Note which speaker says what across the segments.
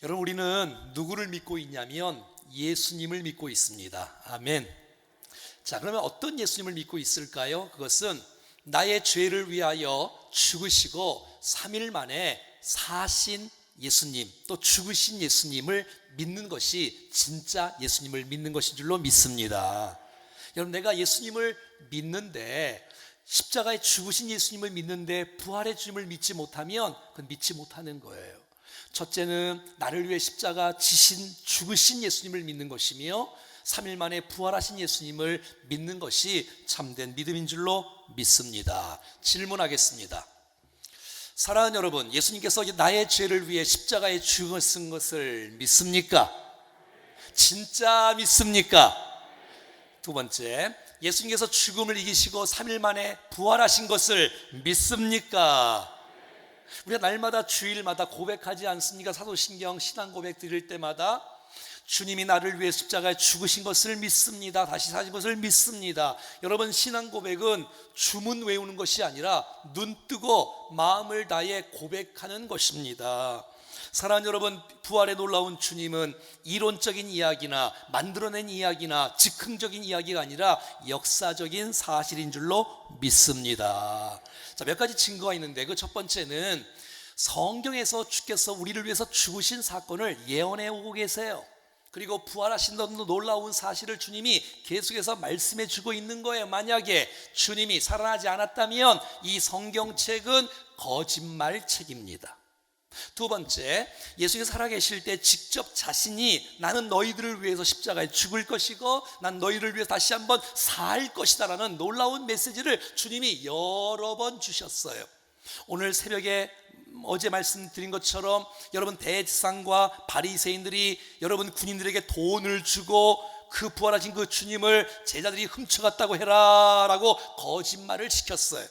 Speaker 1: 여러분, 우리는 누구를 믿고 있냐면 예수님을 믿고 있습니다. 아멘. 자, 그러면 어떤 예수님을 믿고 있을까요? 그것은 나의 죄를 위하여 죽으시고 3일 만에 사신 예수님, 또 죽으신 예수님을 믿는 것이 진짜 예수님을 믿는 것인 줄로 믿습니다. 여러분, 내가 예수님을 믿는데, 십자가에 죽으신 예수님을 믿는데 부활의 주님을 믿지 못하면 그건 믿지 못하는 거예요. 첫째는 나를 위해 십자가 지신 죽으신 예수님을 믿는 것이며 3일 만에 부활하신 예수님을 믿는 것이 참된 믿음인 줄로 믿습니다. 질문하겠습니다. 사랑하는 여러분, 예수님께서 나의 죄를 위해 십자가에 죽으신 것을 믿습니까? 진짜 믿습니까? 두 번째, 예수님께서 죽음을 이기시고 3일 만에 부활하신 것을 믿습니까? 우리가 날마다 주일마다 고백하지 않습니까? 사도신경 신앙 고백 드릴 때마다 주님이 나를 위해 십자가에 죽으신 것을 믿습니다. 다시 사신 것을 믿습니다. 여러분, 신앙 고백은 주문 외우는 것이 아니라 눈 뜨고 마음을 다해 고백하는 것입니다. 사랑하는 여러분, 부활의 놀라운 주님은 이론적인 이야기나 만들어낸 이야기나 즉흥적인 이야기가 아니라 역사적인 사실인 줄로 믿습니다. 자, 몇 가지 증거가 있는데, 그 첫 번째는 성경에서 주께서 우리를 위해서 죽으신 사건을 예언해 오고 계세요. 그리고 부활하신 놀라운 사실을 주님이 계속해서 말씀해 주고 있는 거예요. 만약에 주님이 살아나지 않았다면 이 성경책은 거짓말책입니다. 두 번째, 예수님이 살아계실 때 직접 자신이 나는 너희들을 위해서 십자가에 죽을 것이고 난 너희를 위해서 다시 한번 살 것이다 라는 놀라운 메시지를 주님이 여러 번 주셨어요. 오늘 새벽에 어제 말씀드린 것처럼 여러분, 대제사장과 바리새인들이 여러분 군인들에게 돈을 주고 그 부활하신 그 주님을 제자들이 훔쳐갔다고 해라 라고 거짓말을 시켰어요.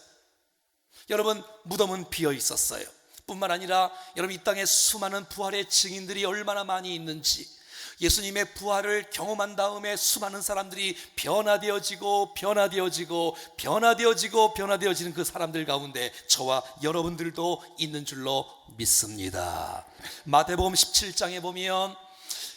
Speaker 1: 여러분, 무덤은 비어 있었어요. 뿐만 아니라 여러분, 이 땅에 수많은 부활의 증인들이 얼마나 많이 있는지, 예수님의 부활을 경험한 다음에 수많은 사람들이 변화되어지고 변화되어지는 그 사람들 가운데 저와 여러분들도 있는 줄로 믿습니다. 마태복음 17장에 보면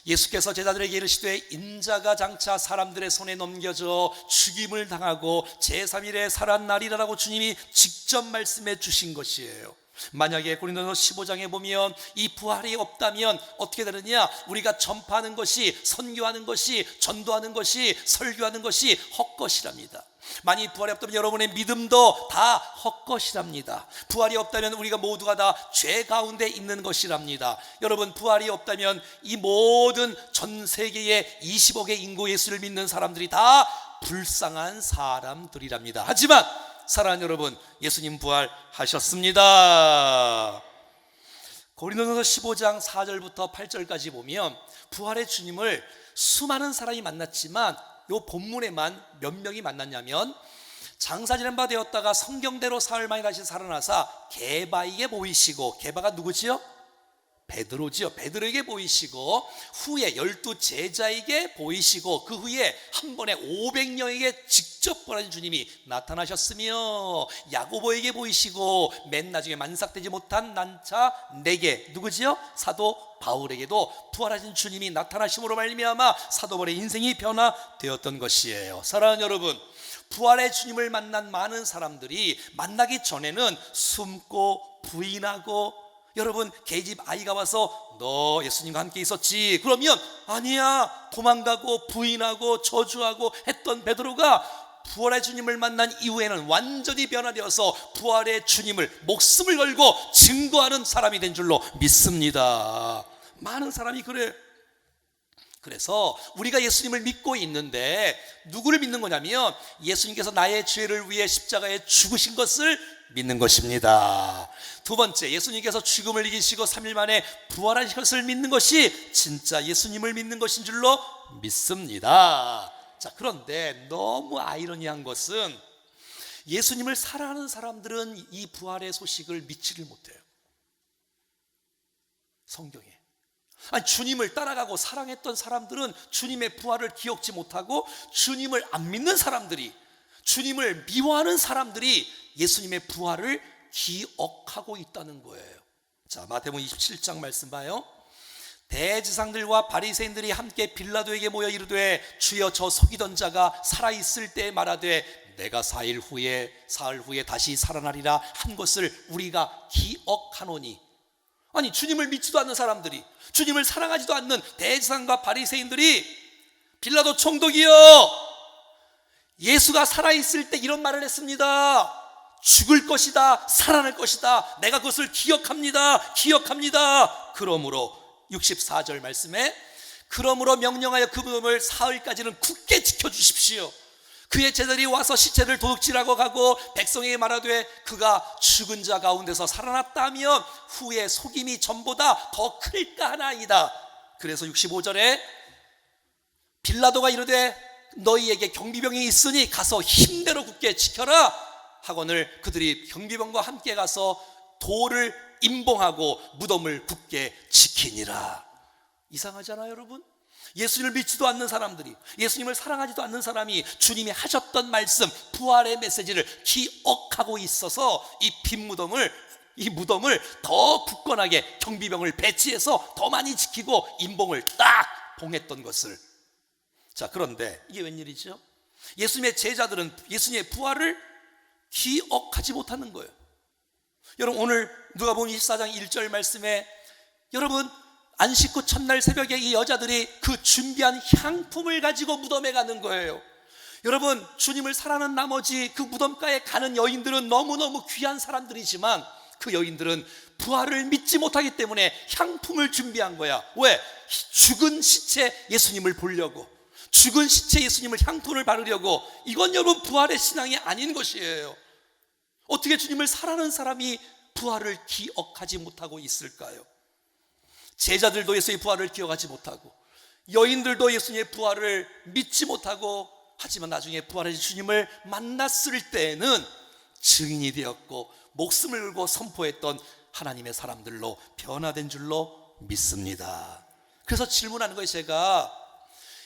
Speaker 1: 예수께서 제자들에게 이르시되 인자가 장차 사람들의 손에 넘겨져 죽임을 당하고 제3일에 살아나리라고 주님이 직접 말씀해 주신 것이에요. 만약에 고린도서 15장에 보면 이 부활이 없다면 어떻게 되느냐? 우리가 전파하는 것이, 선교하는 것이, 전도하는 것이, 설교하는 것이 헛것이랍니다. 만약 부활이 없다면 여러분의 믿음도 다 헛것이랍니다. 부활이 없다면 우리가 모두가 다 죄 가운데 있는 것이랍니다. 여러분, 부활이 없다면 이 모든 전 세계의 20억의 인구 예수를 믿는 사람들이 다 불쌍한 사람들이랍니다. 하지만 사랑하는 여러분, 예수님 부활하셨습니다. 고린도전서 15장 4절부터 8절까지 보면 부활의 주님을 수많은 사람이 만났지만 이 본문에만 몇 명이 만났냐면, 장사 지낸 바 되었다가 성경대로 사흘 만에 다시 살아나사 게바에게 보이시고, 게바가 누구지요? 베드로지요. 베드로에게 보이시고, 후에 12 제자에게 보이시고, 그 후에 한 번에 500명에게 직접 보라신 주님이 나타나셨으며, 야고보에게 보이시고, 맨 나중에 만삭되지 못한 난자 4개, 누구지요? 사도 바울에게도 부활하신 주님이 나타나심으로 말미암아 사도 바울의 인생이 변화되었던 것이에요. 사랑하는 여러분, 부활의 주님을 만난 많은 사람들이 만나기 전에는 숨고 부인하고, 여러분, 계집 아이가 와서 너 예수님과 함께 있었지? 그러면 아니야, 도망가고 부인하고 저주하고 했던 베드로가 부활의 주님을 만난 이후에는 완전히 변화되어서 부활의 주님을 목숨을 걸고 증거하는 사람이 된 줄로 믿습니다. 많은 사람이 그래요. 그래서 우리가 예수님을 믿고 있는데 누구를 믿는 거냐면 예수님께서 나의 죄를 위해 십자가에 죽으신 것을 믿는 것입니다. 두 번째, 예수님께서 죽음을 이기시고 3일 만에 부활하신 것을 믿는 것이 진짜 예수님을 믿는 것인 줄로 믿습니다. 자, 그런데 너무 아이러니한 것은 예수님을 사랑하는 사람들은 이 부활의 소식을 믿지를 못해요. 성경에. 아니, 주님을 따라가고 사랑했던 사람들은 주님의 부활을 기억지 못하고, 주님을 안 믿는 사람들이, 주님을 미워하는 사람들이 예수님의 부활을 기억하고 있다는 거예요. 자, 마태복음 27장 말씀 봐요. 대제사장들과 바리새인들이 함께 빌라도에게 모여 이르되 주여 저 속이던 자가 살아있을 때 말하되 내가 사흘 후에 다시 살아나리라 한 것을 우리가 기억하노니. 아니, 주님을 믿지도 않는 사람들이, 주님을 사랑하지도 않는 대제사장과 바리새인들이 빌라도 총독이여, 예수가 살아있을 때 이런 말을 했습니다. 죽을 것이다, 살아날 것이다, 내가 그것을 기억합니다. 그러므로 64절 말씀에 그러므로 명령하여 그 무덤을 사흘까지는 굳게 지켜주십시오. 그의 제자들이 와서 시체를 도둑질하고 가고 백성에게 말하되 그가 죽은 자 가운데서 살아났다면 후에 속임이 전보다 더 클까 하나이다. 그래서 65절에 빌라도가 이르되 너희에게 경비병이 있으니 가서 힘대로 굳게 지켜라 하거늘 그들이 경비병과 함께 가서 돌을 임봉하고 무덤을 굳게 지키니라. 이상하잖아요, 여러분? 예수님을 믿지도 않는 사람들이, 예수님을 사랑하지도 않는 사람이 주님이 하셨던 말씀, 부활의 메시지를 기억하고 있어서 이 무덤을 더 굳건하게 경비병을 배치해서 더 많이 지키고 임봉을 딱 봉했던 것을. 자, 그런데 이게 웬일이죠? 예수님의 제자들은 예수님의 부활을 기억하지 못하는 거예요. 여러분, 오늘 누가복음 24장 1절 말씀에 여러분, 안식 후 첫날 새벽에 이 여자들이 그 준비한 향품을 가지고 무덤에 가는 거예요. 여러분, 주님을 사랑하는 나머지 그 무덤가에 가는 여인들은 너무너무 귀한 사람들이지만 그 여인들은 부활을 믿지 못하기 때문에 향품을 준비한 거야. 왜? 죽은 시체 예수님을 보려고, 죽은 시체 예수님을 향품을 바르려고. 이건 여러분 부활의 신앙이 아닌 것이에요. 어떻게 주님을 사랑하는 사람이 부활을 기억하지 못하고 있을까요? 제자들도 예수의 부활을 기억하지 못하고 여인들도 예수님의 부활을 믿지 못하고, 하지만 나중에 부활하신 주님을 만났을 때에는 증인이 되었고 목숨을 걸고 선포했던 하나님의 사람들로 변화된 줄로 믿습니다. 그래서 질문하는 거예요. 제가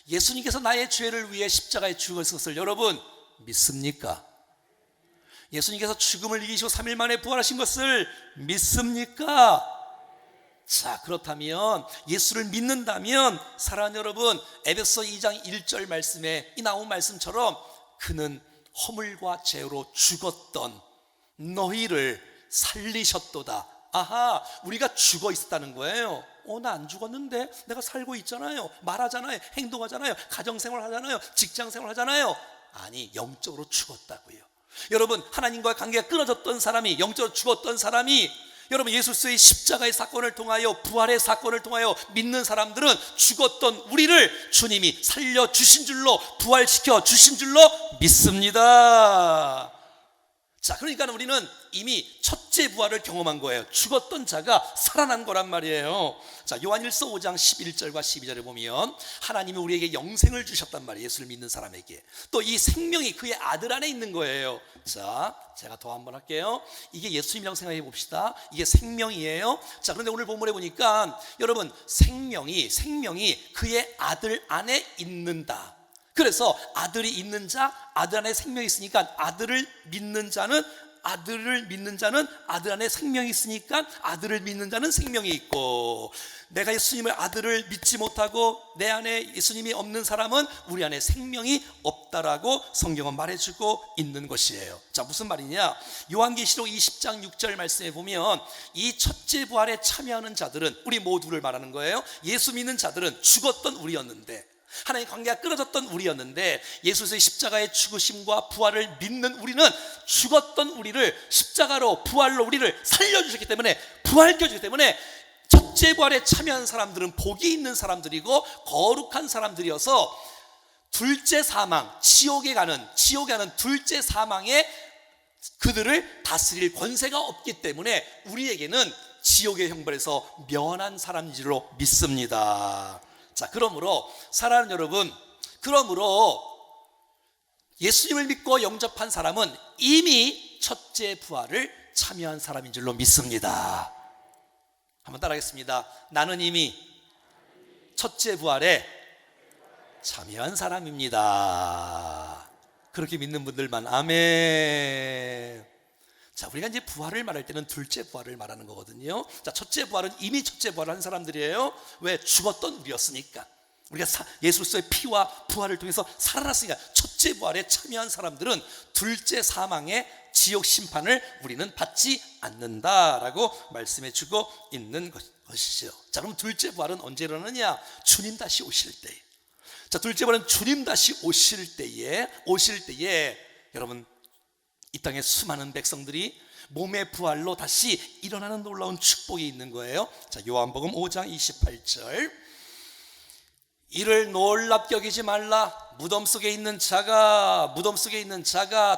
Speaker 1: 예수님께서 나의 죄를 위해 십자가에 죽으신 것을 여러분 믿습니까? 예수님께서 죽음을 이기시고 3일 만에 부활하신 것을 믿습니까? 자, 그렇다면 예수를 믿는다면 사랑하는 여러분, 에베소 2장 1절 말씀에 이 나온 말씀처럼 그는 허물과 죄로 죽었던 너희를 살리셨도다. 아하, 우리가 죽어 있었다는 거예요. 나 안 죽었는데, 내가 살고 있잖아요, 말하잖아요, 행동하잖아요, 가정생활 하잖아요, 직장생활 하잖아요. 아니, 영적으로 죽었다고요. 여러분, 하나님과의 관계가 끊어졌던 사람이, 영적으로 죽었던 사람이 여러분 예수의 십자가의 사건을 통하여, 부활의 사건을 통하여 믿는 사람들은 죽었던 우리를 주님이 살려주신 줄로, 부활시켜 주신 줄로 믿습니다. 자, 그러니까 우리는 이미 첫째 부활을 경험한 거예요. 죽었던 자가 살아난 거란 말이에요. 자, 요한일서 5장 11절과 12절에 보면 하나님이 우리에게 영생을 주셨단 말이에요. 예수를 믿는 사람에게. 또 이 생명이 그의 아들 안에 있는 거예요. 자, 제가 더 한번 할게요. 이게 예수님이라고 생각해 봅시다. 이게 생명이에요. 자, 그런데 오늘 본문에 보니까 여러분, 생명이 그의 아들 안에 있는다. 그래서 아들이 있는 자, 아들 안에 생명이 있으니까 아들을 믿는 자는 아들 안에 생명이 있으니까 아들을 믿는 자는 생명이 있고, 내가 예수님을 아들을 믿지 못하고 내 안에 예수님이 없는 사람은 우리 안에 생명이 없다라고 성경은 말해주고 있는 것이에요. 자, 무슨 말이냐? 요한계시록 20장 6절 말씀에 보면 이 첫째 부활에 참여하는 자들은 우리 모두를 말하는 거예요. 예수 믿는 자들은 죽었던 우리였는데, 하나님의 관계가 끊어졌던 우리였는데, 예수의 십자가의 죽으심과 부활을 믿는 우리는 죽었던 우리를 십자가로, 부활로 우리를 살려주셨기 때문에, 부활시켜주기 때문에 첫째 부활에 참여한 사람들은 복이 있는 사람들이고 거룩한 사람들이어서 둘째 사망, 지옥에 가는 둘째 사망에 그들을 다스릴 권세가 없기 때문에 우리에게는 지옥의 형벌에서 면한 사람들로 믿습니다. 자, 그러므로 사랑하는 여러분, 예수님을 믿고 영접한 사람은 이미 첫째 부활을 참여한 사람인 줄로 믿습니다. 한번 따라하겠습니다. 나는 이미 첫째 부활에 참여한 사람입니다. 그렇게 믿는 분들만 아멘. 자, 우리가 이제 부활을 말할 때는 둘째 부활을 말하는 거거든요. 자, 첫째 부활은 이미 첫째 부활을 한 사람들이에요. 왜? 죽었던 우리였으니까. 우리가 예수 그리스도의 피와 부활을 통해서 살아났으니까 첫째 부활에 참여한 사람들은 둘째 사망의 지옥 심판을 우리는 받지 않는다라고 말씀해 주고 있는 것이죠. 자, 그럼 둘째 부활은 언제 일어나느냐? 주님 다시 오실 때. 자, 둘째 부활은 주님 다시 오실 때에 여러분, 이 땅의 수많은 백성들이 몸의 부활로 다시 일어나는 놀라운 축복이 있는 거예요. 자, 요한복음 5장 28절. 이를 놀랍게 여기지 말라. 무덤 속에 있는 자가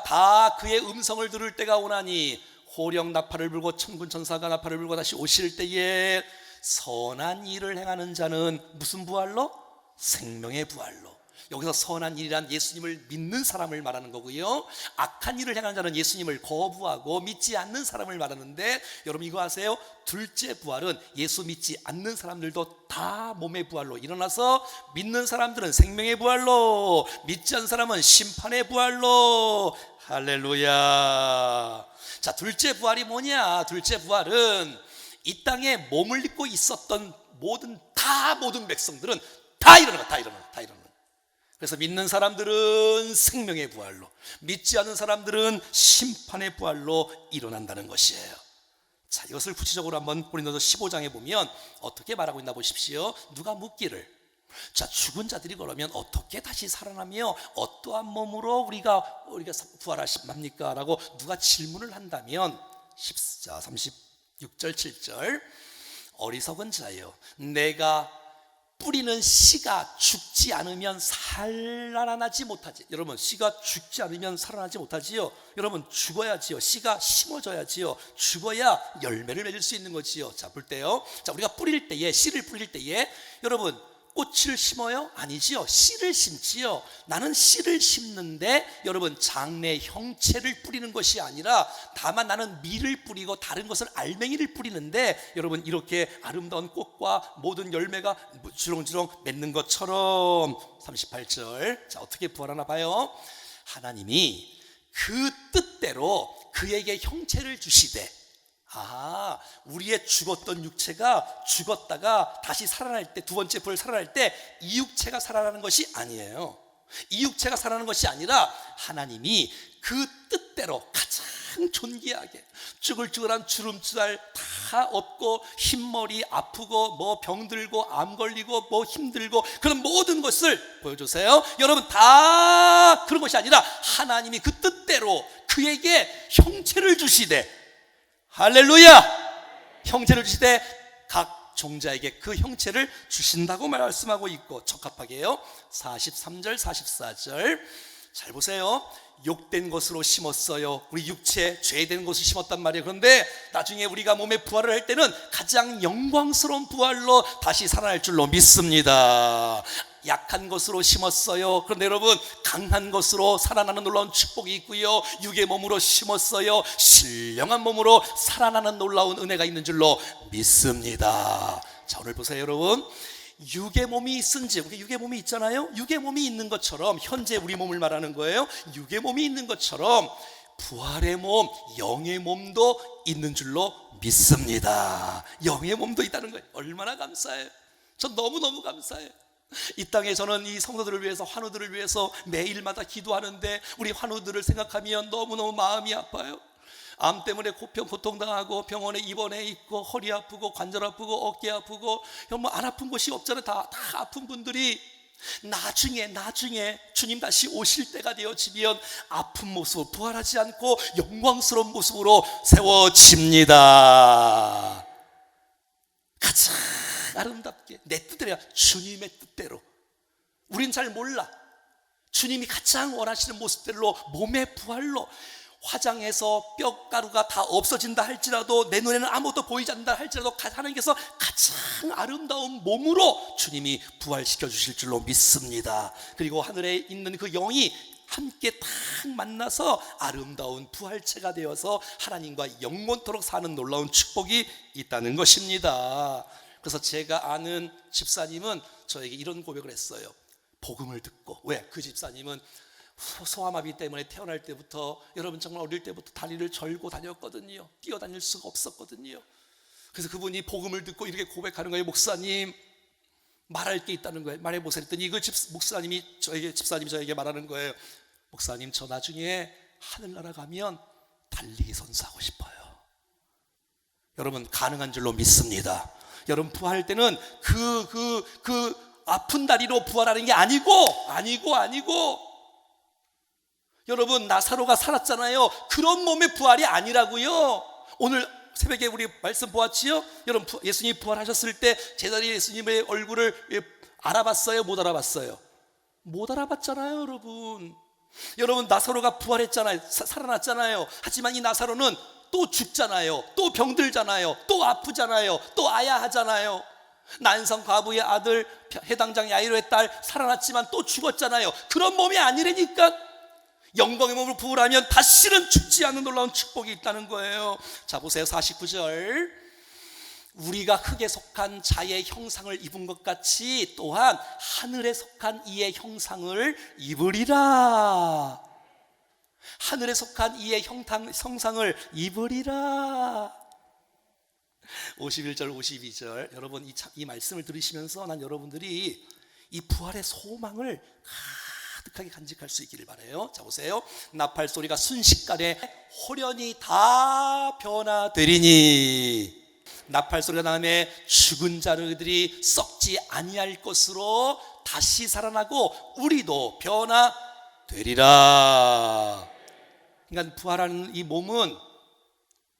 Speaker 1: 다 그의 음성을 들을 때가 오나니 호령 나팔을 불고 천군 천사가 나팔을 불고 다시 오실 때에 선한 일을 행하는 자는 무슨 부활로? 생명의 부활로. 여기서 선한 일이란 예수님을 믿는 사람을 말하는 거고요. 악한 일을 행하는 자는 예수님을 거부하고 믿지 않는 사람을 말하는데, 여러분 이거 아세요? 둘째 부활은 예수 믿지 않는 사람들도 다 몸의 부활로 일어나서, 믿는 사람들은 생명의 부활로, 믿지 않는 사람은 심판의 부활로. 할렐루야. 자, 둘째 부활이 뭐냐? 둘째 부활은 이 땅에 몸을 입고 있었던 모든 백성들은 다 일어나. 그래서 믿는 사람들은 생명의 부활로, 믿지 않는 사람들은 심판의 부활로 일어난다는 것이에요. 자, 이것을 구체적으로 한번 고린도서 15장에 보면 어떻게 말하고 있나 보십시오. 누가 묻기를, 자, 죽은 자들이 그러면 어떻게 다시 살아나며 어떠한 몸으로 우리가 부활하십니까? 라고 누가 질문을 한다면 36절 7절. 어리석은 자여, 내가 뿌리는 씨가 죽지 않으면 살아나지 못하지. 여러분, 씨가 죽지 않으면 살아나지 못하지요. 여러분, 죽어야지요. 씨가 심어져야지요. 죽어야 열매를 맺을 수 있는 거지요. 자, 볼 때요. 자, 우리가 씨를 뿌릴 때에 여러분, 꽃을 심어요? 아니지요. 씨를 심지요. 나는 씨를 심는데 여러분, 장래 형체를 뿌리는 것이 아니라 다만 나는 밀을 뿌리고 다른 것을 알맹이를 뿌리는데, 여러분, 이렇게 아름다운 꽃과 모든 열매가 주렁주렁 맺는 것처럼. 38절. 자, 어떻게 부활하나 봐요. 하나님이 그 뜻대로 그에게 형체를 주시되, 우리의 죽었던 육체가 죽었다가 다시 살아날 때, 두 번째 부활 살아날 때 이 육체가 살아나는 것이 아니에요. 이 육체가 살아나는 것이 아니라 하나님이 그 뜻대로 가장 존귀하게 쭈글쭈글한 주름살 다 없고 흰머리 아프고 뭐 병들고 암 걸리고 뭐 힘들고 그런 모든 것을 보여주세요. 여러분, 다 그런 것이 아니라 하나님이 그 뜻대로 그에게 형체를 주시되, 할렐루야! 형체를 주시되 각 종자에게 그 형체를 주신다고 말씀하고 있고, 적합하게요. 43절 44절 잘 보세요. 욕된 것으로 심었어요. 우리 육체 죄된 것을 심었단 말이에요. 그런데 나중에 우리가 몸에 부활을 할 때는 가장 영광스러운 부활로 다시 살아날 줄로 믿습니다. 약한 것으로 심었어요. 그런데 여러분, 강한 것으로 살아나는 놀라운 축복이 있고요. 육의 몸으로 심었어요. 신령한 몸으로 살아나는 놀라운 은혜가 있는 줄로 믿습니다. 자, 오늘 보세요, 여러분. 육의 몸이 있은지, 우리 육의 몸이 있잖아요. 육의 몸이 있는 것처럼, 현재 우리 몸을 말하는 거예요. 육의 몸이 있는 것처럼 부활의 몸, 영의 몸도 있는 줄로 믿습니다. 영의 몸도 있다는 거예요. 얼마나 감사해요. 전 너무너무 감사해요. 이 땅에 저는 이 성도들을 위해서, 환우들을 위해서 매일마다 기도하는데 우리 환우들을 생각하면 너무너무 마음이 아파요. 암 때문에 고통당하고 병원에 입원해 있고 허리 아프고 관절 아프고 어깨 아프고 뭐 안 아픈 곳이 없잖아요. 다 아픈 분들이 나중에 주님 다시 오실 때가 되어지면 아픈 모습, 부활하지 않고 영광스러운 모습으로 세워집니다. 가장 아름답게 내 뜻대로, 주님의 뜻대로. 우린 잘 몰라. 주님이 가장 원하시는 모습대로 몸의 부활로, 화장해서 뼈가루가 다 없어진다 할지라도, 내 눈에는 아무것도 보이지 않는다 할지라도 하나님께서 가장 아름다운 몸으로 주님이 부활시켜 주실 줄로 믿습니다. 그리고 하늘에 있는 그 영이 함께 딱 만나서 아름다운 부활체가 되어서 하나님과 영원토록 사는 놀라운 축복이 있다는 것입니다. 그래서 제가 아는 집사님은 저에게 이런 고백을 했어요. 복음을 듣고. 왜? 그 집사님은 소아마비 때문에 태어날 때부터, 여러분 정말 어릴 때부터 다리를 절고 다녔거든요. 뛰어다닐 수가 없었거든요. 그래서 그분이 복음을 듣고 이렇게 고백하는 거예요. 목사님, 말할 게 있다는 거예요. 말해보세요 했더니 집사님이 저에게 말하는 거예요. 목사님, 저 나중에 하늘나라 가면 달리기 선수하고 싶어요. 여러분, 가능한 줄로 믿습니다. 여러분, 부활할 때는 그 아픈 다리로 부활하는 게 아니고 여러분, 나사로가 살았잖아요. 그런 몸의 부활이 아니라고요. 오늘 새벽에 우리 말씀 보았지요? 여러분, 예수님이 부활하셨을 때 제자리 예수님의 얼굴을 알아봤어요? 못 알아봤어요? 못 알아봤잖아요. 여러분, 나사로가 부활했잖아요. 살아났잖아요. 하지만 이 나사로는 또 죽잖아요. 또 병들잖아요. 또 아프잖아요. 또 아야하잖아요. 난성 과부의 아들, 해당장 야이로의 딸 살아났지만 또 죽었잖아요. 그런 몸이 아니라니까. 영광의 몸으로 부활하면 다시는 죽지 않는 놀라운 축복이 있다는 거예요. 자, 보세요. 49절. 우리가 흙에 속한 자의 형상을 입은 것 같이 또한 하늘에 속한 이의 형상을 입으리라. 하늘에 속한 이의 형상을 입으리라. 51절 52절. 여러분, 이 말씀을 들으시면서 난 여러분들이 이 부활의 소망을 가득하게 간직할 수 있기를 바라요. 자, 보세요. 나팔 소리가 순식간에 호련히 다 변화되리니, 나팔 소리가 다음에 죽은 자들이 썩지 아니할 것으로 다시 살아나고 우리도 변화되리라. 그러니까 부활하는 이 몸은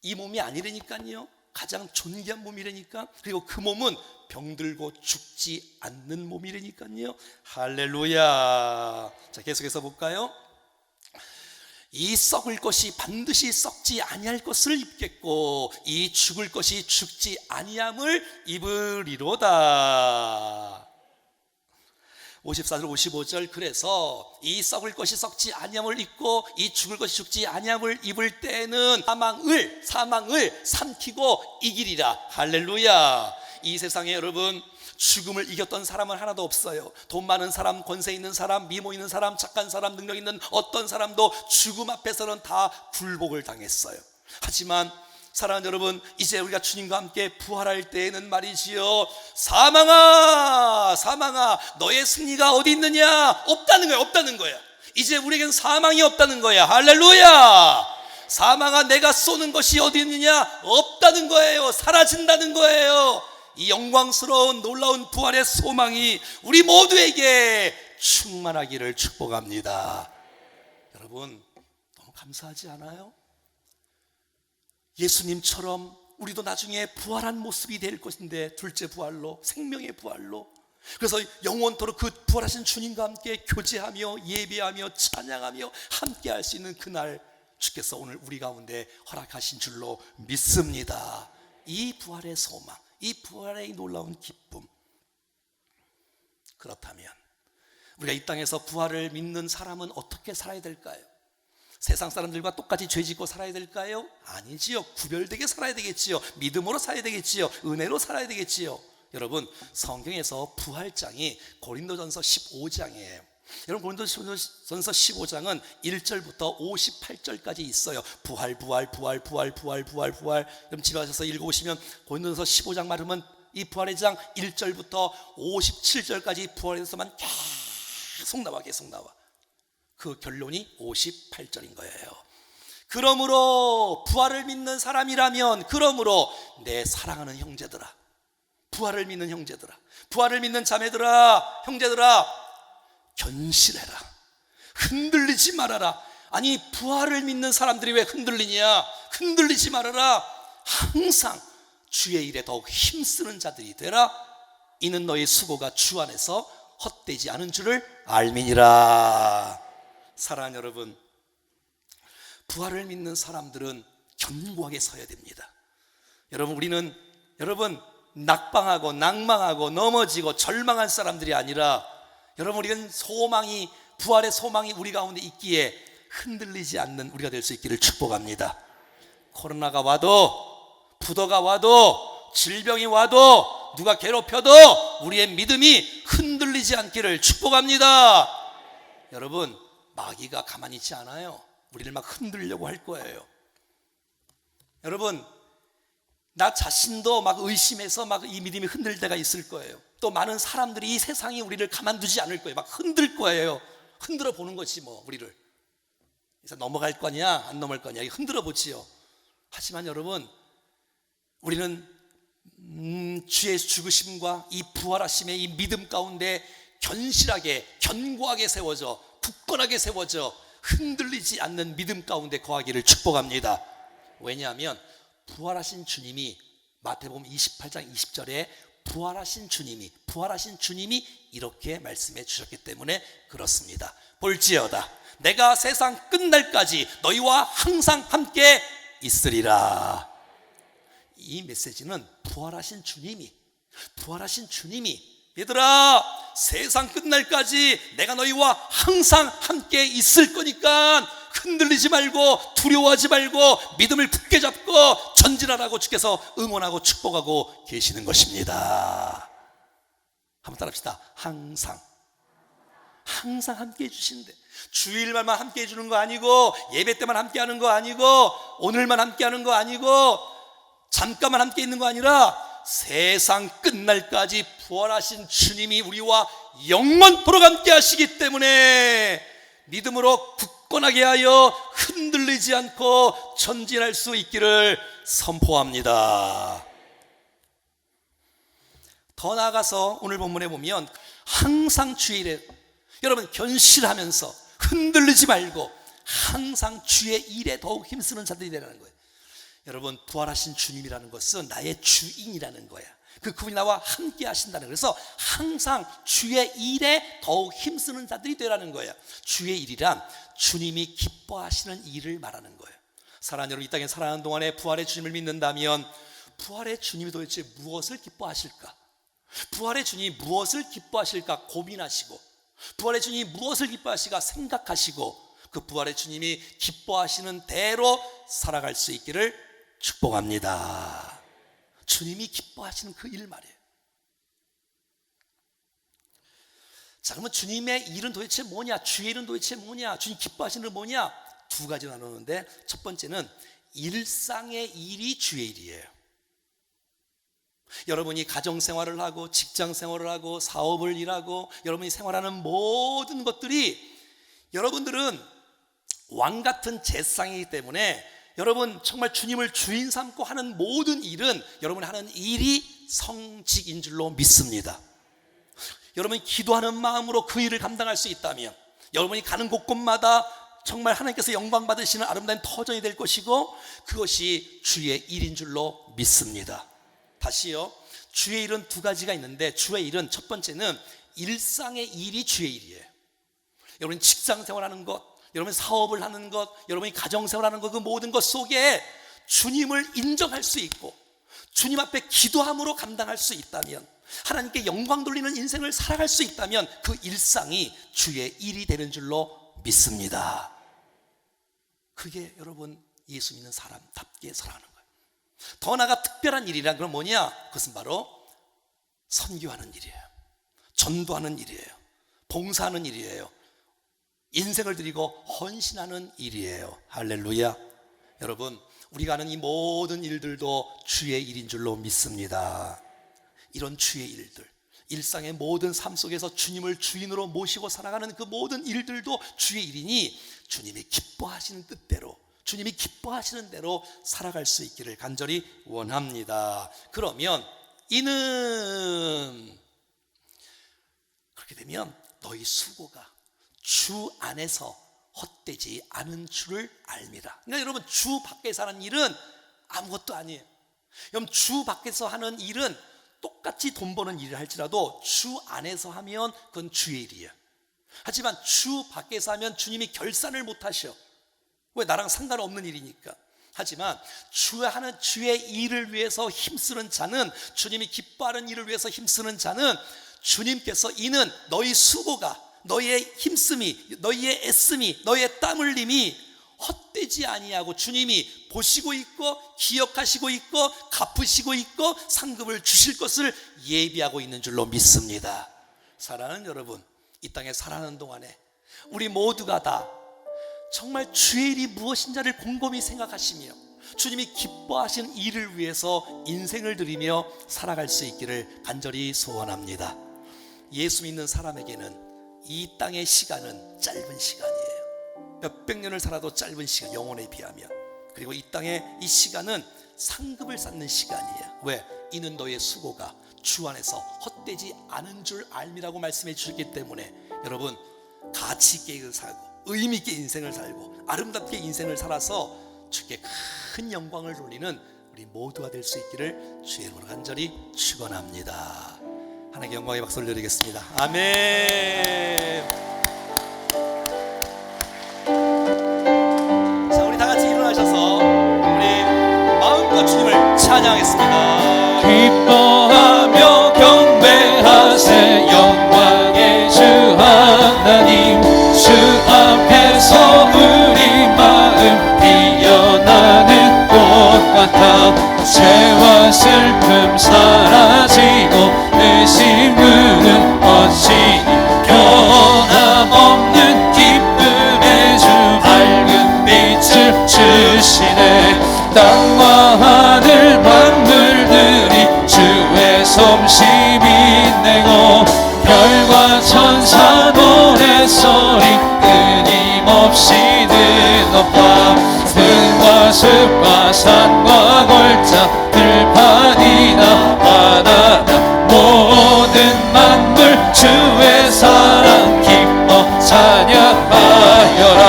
Speaker 1: 이 몸이 아니라니까요. 가장 존귀한 몸이라니까. 그리고 그 몸은 병들고 죽지 않는 몸이라니까요. 할렐루야. 자, 계속해서 볼까요? 이 썩을 것이 반드시 썩지 아니할 것을 입겠고 이 죽을 것이 죽지 아니함을 입으리로다. 54절 55절. 그래서 이 썩을 것이 썩지 아니함을 입고 이 죽을 것이 죽지 아니함을 입을 때는 사망을 삼키고 이기리라. 할렐루야. 이 세상에 여러분, 죽음을 이겼던 사람은 하나도 없어요. 돈 많은 사람, 권세 있는 사람, 미모 있는 사람, 착한 사람, 능력 있는 어떤 사람도 죽음 앞에서는 다 굴복을 당했어요. 하지만 사랑하는 여러분, 이제 우리가 주님과 함께 부활할 때에는 말이지요, 사망아 너의 승리가 어디 있느냐? 없다는 거야. 이제 우리에겐 사망이 없다는 거야. 할렐루야. 사망아, 내가 쏘는 것이 어디 있느냐? 없다는 거예요. 사라진다는 거예요. 이 영광스러운 놀라운 부활의 소망이 우리 모두에게 충만하기를 축복합니다. 여러분, 너무 감사하지 않아요? 예수님처럼 우리도 나중에 부활한 모습이 될 것인데, 둘째 부활로, 생명의 부활로. 그래서 영원토록 그 부활하신 주님과 함께 교제하며 예배하며 찬양하며 함께 할 수 있는 그날 주께서 오늘 우리 가운데 허락하신 줄로 믿습니다. 이 부활의 소망, 이 부활의 놀라운 기쁨. 그렇다면 우리가 이 땅에서 부활을 믿는 사람은 어떻게 살아야 될까요? 세상 사람들과 똑같이 죄짓고 살아야 될까요? 아니지요. 구별되게 살아야 되겠지요. 믿음으로 살아야 되겠지요. 은혜로 살아야 되겠지요. 여러분, 성경에서 부활장이 고린도전서 15장이에요. 여러분, 고린도전서 15장은 1절부터 58절까지 있어요. 부활. 여러분 집에 가셔서 읽어보시면 고린도전서 15장 말하면 이 부활의 장 1절부터 57절까지 부활에 대해서만 계속 나와. 그 결론이 58절인 거예요. 그러므로 부활을 믿는 사람이라면, 그러므로 내 사랑하는 형제들아, 부활을 믿는 형제들아, 부활을 믿는 자매들아, 형제들아, 견실해라. 흔들리지 말아라. 아니, 부활을 믿는 사람들이 왜 흔들리냐? 흔들리지 말아라. 항상 주의 일에 더욱 힘쓰는 자들이 되라. 이는 너의 수고가 주 안에서 헛되지 않은 줄을 알미니라. 사랑하는 여러분, 부활을 믿는 사람들은 견고하게 서야 됩니다. 우리는 낙방하고 낭망하고 넘어지고 절망한 사람들이 아니라, 우리는 부활의 소망이 우리 가운데 있기에 흔들리지 않는 우리가 될 수 있기를 축복합니다. 코로나가 와도, 부도가 와도, 질병이 와도, 누가 괴롭혀도 우리의 믿음이 흔들리지 않기를 축복합니다. 여러분, 마귀가 가만히 있지 않아요. 우리를 막 흔들려고 할 거예요. 여러분, 나 자신도 막 의심해서 막 이 믿음이 흔들 때가 있을 거예요. 또 많은 사람들이 이 세상이 우리를 가만두지 않을 거예요. 막 흔들 거예요. 흔들어 보는 거지 뭐 우리를. 그래서 넘어갈 거냐 안 넘어갈 거냐 흔들어 보지요. 하지만 여러분, 우리는 주의 죽으심과 이 부활하심의 이 믿음 가운데 견실하게 견고하게 세워져 굳건하게 세워져 흔들리지 않는 믿음 가운데 거하기를 축복합니다. 왜냐하면 부활하신 주님이 마태복음 28장 20절에 부활하신 주님이 이렇게 말씀해 주셨기 때문에 그렇습니다. 볼지어다 내가 세상 끝날까지 너희와 항상 함께 있으리라. 이 메시지는 부활하신 주님이 얘들아 세상 끝날까지 내가 너희와 항상 함께 있을 거니까 흔들리지 말고 두려워하지 말고 믿음을 굳게 잡고 전진하라고 주께서 응원하고 축복하고 계시는 것입니다. 한번 따라합시다. 항상 함께 해주신대. 주일만 함께 해주는 거 아니고 예배 때만 함께 하는 거 아니고 오늘만 함께 하는 거 아니고 잠깐만 함께 있는 거 아니라 세상 끝날까지 부활하신 주님이 우리와 영원토록 함께 하시기 때문에 믿음으로 굳건하게 하여 흔들리지 않고 전진할 수 있기를 선포합니다. 더 나아가서 오늘 본문에 보면 항상 주의 일에 여러분 견실하면서 흔들리지 말고 항상 주의 일에 더욱 힘쓰는 자들이 되라는 거예요. 여러분, 부활하신 주님이라는 것은 나의 주인이라는 거야. 그분이 나와 함께 하신다는 거예요. 그래서 항상 주의 일에 더욱 힘쓰는 자들이 되라는 거예요. 주의 일이란 주님이 기뻐하시는 일을 말하는 거예요. 사랑하는 여러분, 이 땅에 살아가는 동안에 부활의 주님을 믿는다면 부활의 주님이 도대체 무엇을 기뻐하실까? 부활의 주님이 무엇을 기뻐하실까 고민하시고 부활의 주님이 무엇을 기뻐하실까 생각하시고 그 부활의 주님이 기뻐하시는 대로 살아갈 수 있기를 축복합니다. 주님이 기뻐하시는 그 일 말이에요. 자, 그러면 주님의 일은 도대체 뭐냐? 주의 일은 도대체 뭐냐? 주님 기뻐하시는 건 뭐냐? 두 가지로 나누는데 첫 번째는 일상의 일이 주의 일이에요. 여러분이 가정생활을 하고 직장생활을 하고 사업을 일하고 여러분이 생활하는 모든 것들이 여러분들은 왕같은 제상이기 때문에 여러분 정말 주님을 주인 삼고 하는 모든 일은 여러분이 하는 일이 성직인 줄로 믿습니다. 여러분이 기도하는 마음으로 그 일을 감당할 수 있다면 여러분이 가는 곳곳마다 정말 하나님께서 영광 받으시는 아름다운 터전이 될 것이고 그것이 주의 일인 줄로 믿습니다. 다시요, 주의 일은 두 가지가 있는데 주의 일은 첫 번째는 일상의 일이 주의 일이에요. 여러분이 직장 생활하는 것, 여러분이 사업을 하는 것, 여러분이 가정생활하는 것, 그 모든 것 속에 주님을 인정할 수 있고 주님 앞에 기도함으로 감당할 수 있다면 하나님께 영광 돌리는 인생을 살아갈 수 있다면 그 일상이 주의 일이 되는 줄로 믿습니다. 그게 여러분 예수 믿는 사람답게 살아가는 거예요. 더 나아가 특별한 일이란 건 뭐냐? 그것은 바로 선교하는 일이에요. 전도하는 일이에요. 봉사하는 일이에요. 인생을 드리고 헌신하는 일이에요. 할렐루야. 여러분, 우리가 하는 이 모든 일들도 주의 일인 줄로 믿습니다. 이런 주의 일들, 일상의 모든 삶 속에서 주님을 주인으로 모시고 살아가는 그 모든 일들도 주의 일이니 주님이 기뻐하시는 뜻대로, 주님이 기뻐하시는 대로 살아갈 수 있기를 간절히 원합니다. 그러면 이는 그렇게 되면 너희 수고가 주 안에서 헛되지 않은 줄을 알미라. 그러니까 여러분, 주 밖에서 하는 일은 아무것도 아니에요. 여러분, 주 밖에서 하는 일은 똑같이 돈 버는 일을 할지라도 주 안에서 하면 그건 주의 일이에요. 하지만 주 밖에서 하면 주님이 결산을 못 하셔. 왜? 나랑 상관없는 일이니까. 하지만 하는 주의 일을 위해서 힘쓰는 자는, 주님이 기뻐하는 일을 위해서 힘쓰는 자는 주님께서 이는 너희 수고가, 너희의 힘씀이, 너희의 애씀이, 너희의 땀 흘림이 헛되지 아니하고 주님이 보시고 있고 기억하시고 있고 갚으시고 있고 상급을 주실 것을 예비하고 있는 줄로 믿습니다. 사랑하는 여러분, 이 땅에 살아가는 동안에 우리 모두가 다 정말 주의 일이 무엇인지를 곰곰이 생각하시며 주님이 기뻐하시는 일을 위해서 인생을 드리며 살아갈 수 있기를 간절히 소원합니다. 예수 믿는 사람에게는 이 땅의 시간은 짧은 시간이에요. 몇백 년을 살아도 짧은 시간, 영혼에 비하면. 그리고 이 땅의 이 시간은 상급을 쌓는 시간이에요. 왜? 이는 너의 수고가 주 안에서 헛되지 않은 줄 알미라고 말씀해 주셨기 때문에 여러분, 가치 있게 살고 의미 있게 인생을 살고 아름답게 인생을 살아서 주께 큰 영광을 돌리는 우리 모두가 될 수 있기를 주의 이름으로 간절히 축원합니다. 하나님께 영광의 박수를 드리겠습니다. 아멘. 자, 우리 다 같이 일어나셔서 우리 마음껏 주님을 찬양하겠습니다.
Speaker 2: 기뻐하며 경배하세 영광의 주 하나님, 주 앞에서 우리 마음 피어나는 꽃 같아 죄와 슬픔 사라지고 의심 무너지니 변함없는 기쁨의 주 밝은 빛을 주시네. 땅과 하늘 만물들이 주의 솜씨 빛내고 별과 천사 노래소리 끊임없이 듣노라. 들과 숲과 산과 골짜 들판이나 바다나 모든 만물 주의 사랑 기뻐 찬양하여라.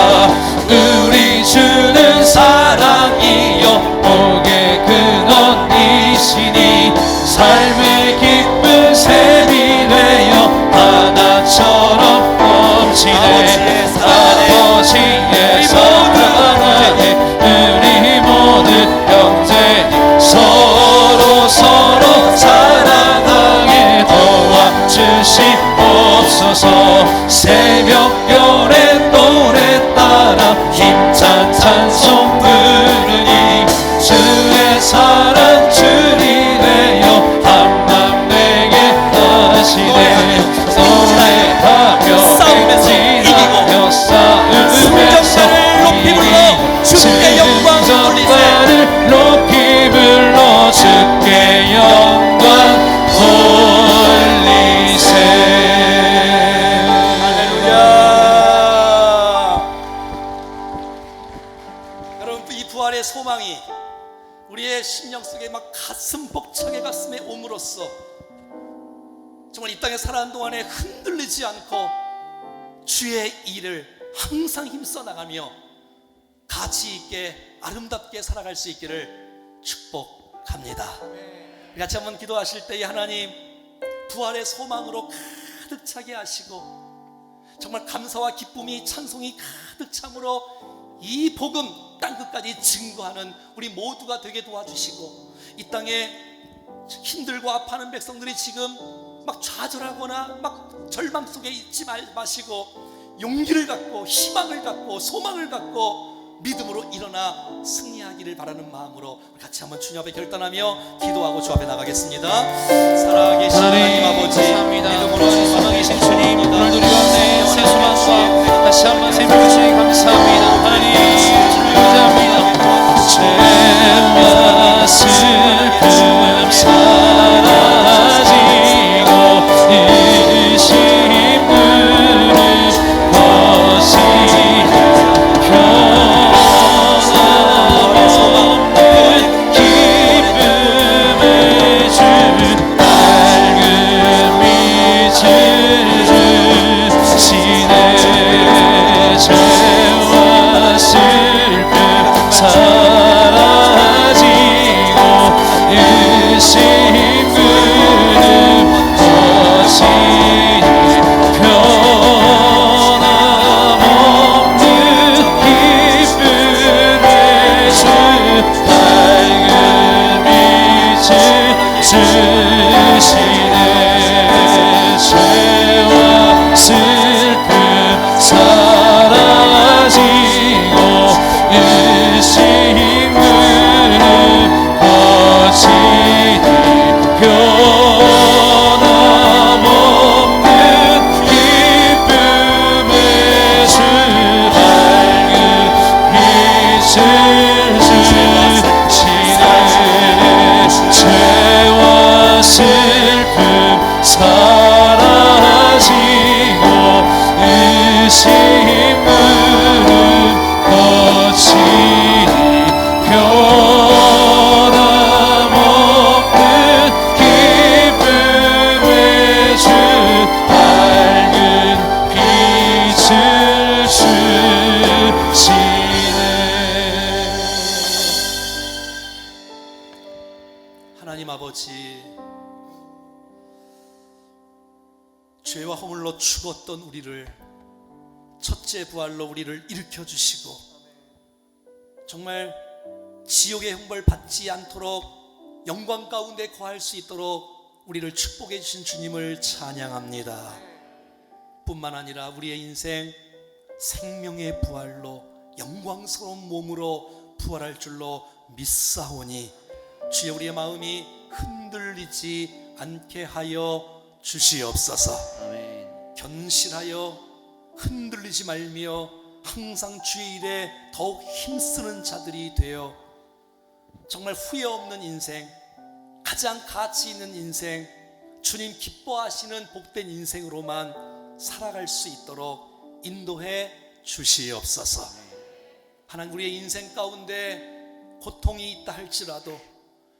Speaker 2: 우리 주는 사랑이요 복의 근원이시니 삶의 기쁜 샘이 되어 바다처럼 넘치네. 아버지의 사랑에 우리 모든 형제니 서로 사랑하게 도와주시옵소서. 새벽별의 노래 따라 힘찬 찬송 부르니 주의 사랑 주리 되어 한맘 되게 하시네. 노래하며 싸우면서 이기고 승전가를 높이 불러 주께 영광 돌리세. 높이 불러 주께 영광 돌리세.
Speaker 1: 할렐루야. 여러분, 이 부활의 소망이 우리의 심령 속에 막 가슴 벅차게 가슴에 옴으로써 정말 이 땅에 살아가는 동안에 흔들리지 않고 주의 일을 항상 힘써 나가며 가치 있게 아름답게 살아갈 수 있기를 축복합니다. 같이 한번 기도하실 때에 하나님 부활의 소망으로 가득 차게 하시고 정말 감사와 기쁨이 찬송이 가득 참으로 이 복음 땅끝까지 증거하는 우리 모두가 되게 도와주시고 이 땅에 힘들고 아파하는 백성들이 지금 막 좌절하거나 막 절망 속에 있지 마시고 용기를 갖고 희망을 갖고 소망을 갖고 믿음으로 일어나 승리하기를 바라는 마음으로 같이 한번 주님 앞에 결단하며 기도하고 주 앞에 나가겠습니다. 살아계신 하나님 아버지,
Speaker 2: 믿음으로 살아계신 주님, 오늘도 우리 가운데 새 소망과 다시 한번 샘을 주시니 감사합니다. 하나님 감사합니다. 죄와 슬픔 사라지고 의심 무는 것이 변함없는 기쁨의 주 밝은 빛을 주시네. 죄와 슬픔 사라지고 의심 무는 것이 변함없는 기쁨의 주 밝은 빛을 주시네. 죄와 슬픔 사라지고 의심 무는 것이 변함없는 기쁨의 주
Speaker 1: 아버지, 죄와 허물로 죽었던 우리를 첫째 부활로 우리를 일으켜 주시고 정말 지옥의 형벌 받지 않도록 영광 가운데 거할 수 있도록 우리를 축복해 주신 주님을 찬양합니다. 뿐만 아니라 우리의 인생 생명의 부활로 영광스러운 몸으로 부활할 줄로 믿사오니 주여 우리의 마음이 흔들리지 않게 하여 주시옵소서.
Speaker 2: 아멘.
Speaker 1: 견실하여 흔들리지 말며 항상 주의 일에 더욱 힘쓰는 자들이 되어 정말 후회 없는 인생, 가장 가치 있는 인생, 주님 기뻐하시는 복된 인생으로만 살아갈 수 있도록 인도해 주시옵소서. 하나님, 우리의 인생 가운데 고통이 있다 할지라도,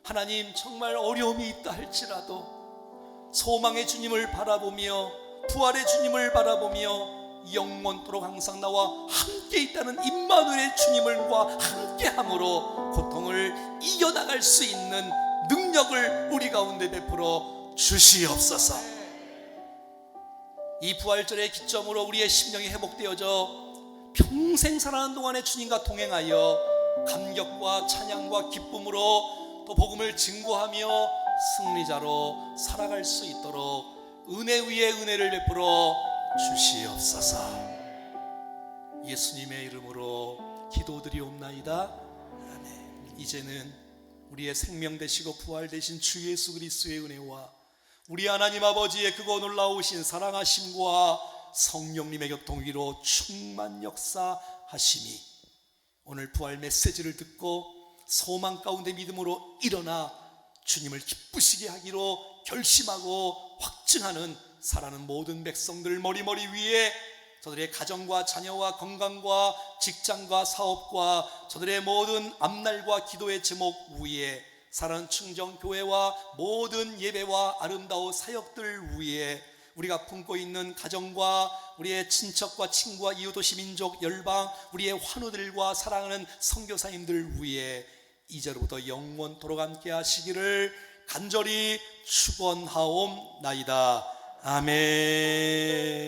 Speaker 1: 하나님 정말 어려움이 있다 할지라도 소망의 주님을 바라보며 부활의 주님을 바라보며 영원토록 항상 나와 함께 있다는 임마누엘의 주님과 함께함으로 고통을 이겨나갈 수 있는 능력을 우리 가운데 베풀어 주시옵소서. 이 부활절의 기점으로 우리의 심령이 회복되어져 평생 살아가는 동안에 주님과 동행하여 감격과 찬양과 기쁨으로 또 복음을 증거하며 승리자로 살아갈 수 있도록 은혜 위에 은혜를 베풀어 주시옵소서. 예수님의 이름으로 기도드리옵나이다. 아멘. 이제는 우리의 생명 되시고 부활 되신 주 예수 그리스도의 은혜와 우리 하나님 아버지의 그거 놀라우신 사랑하심과 성령님의 교통위로 충만 역사하심이 오늘 부활 메시지를 듣고 소망 가운데 믿음으로 일어나 주님을 기쁘시게 하기로 결심하고 확증하는 살아가는 모든 백성들 머리머리 위에 저들의 가정과 자녀와 건강과 직장과 사업과 저들의 모든 앞날과 기도의 제목 위에 살아가는 충정교회와 모든 예배와 아름다운 사역들 위에 우리가 품고 있는 가정과 우리의 친척과 친구와 이웃도시 민족 열방 우리의 환우들과 사랑하는 선교사님들 위에 이제로부터 영원토록 함께 하시기를 간절히 축원하옵나이다. 아멘.